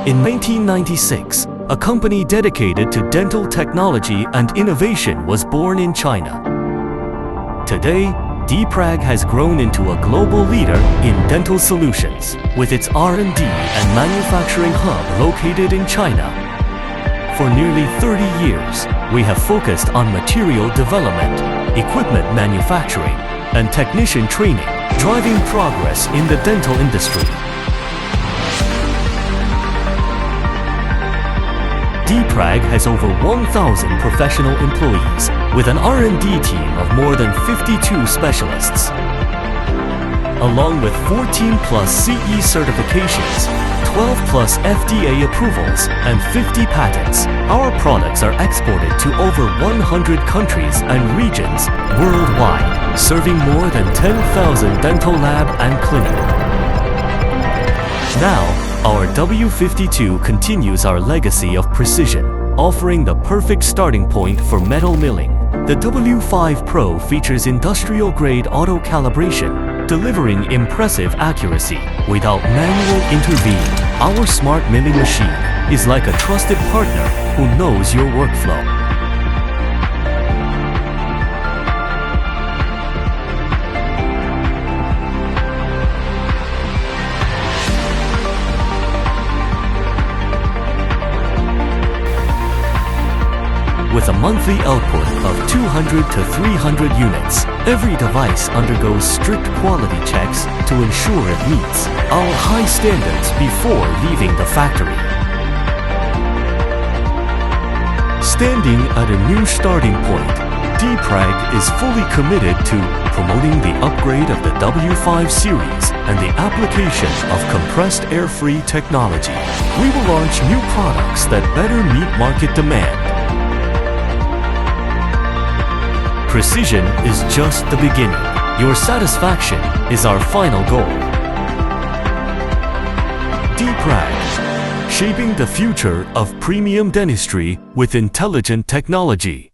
In 1996, a company dedicated to dental technology and innovation was born in China. Today, Deprag has grown into a global leader in dental solutions, with its R&D and manufacturing hub located in China. For nearly 30 years, we have focused on material development, equipment manufacturing, and technician training, driving progress in the dental industry. Deprag has over 1,000 professional employees with an R&D team of more than 52 specialists. Along with 14 plus CE certifications, 12 plus FDA approvals, and 50 patents, our products are exported to over 100 countries and regions worldwide, serving more than 10,000 dental lab and clinic. Now, our W52 continues our legacy of precision, offering the perfect starting point for metal milling. The W5 Pro features industrial-grade auto-calibration, delivering impressive accuracy without manual intervene. Our smart milling machine is like a trusted partner who knows your workflow. With a monthly output of 200 to 300 units, every device undergoes strict quality checks to ensure it meets our high standards before leaving the factory. Standing at a new starting point, Deprag is fully committed to promoting the upgrade of the W5 series and the application of compressed air-free technology. We will launch new products that better meet market demand. Precision is just the beginning. Your satisfaction is our final goal. Deprag, shaping the future of premium dentistry with intelligent technology.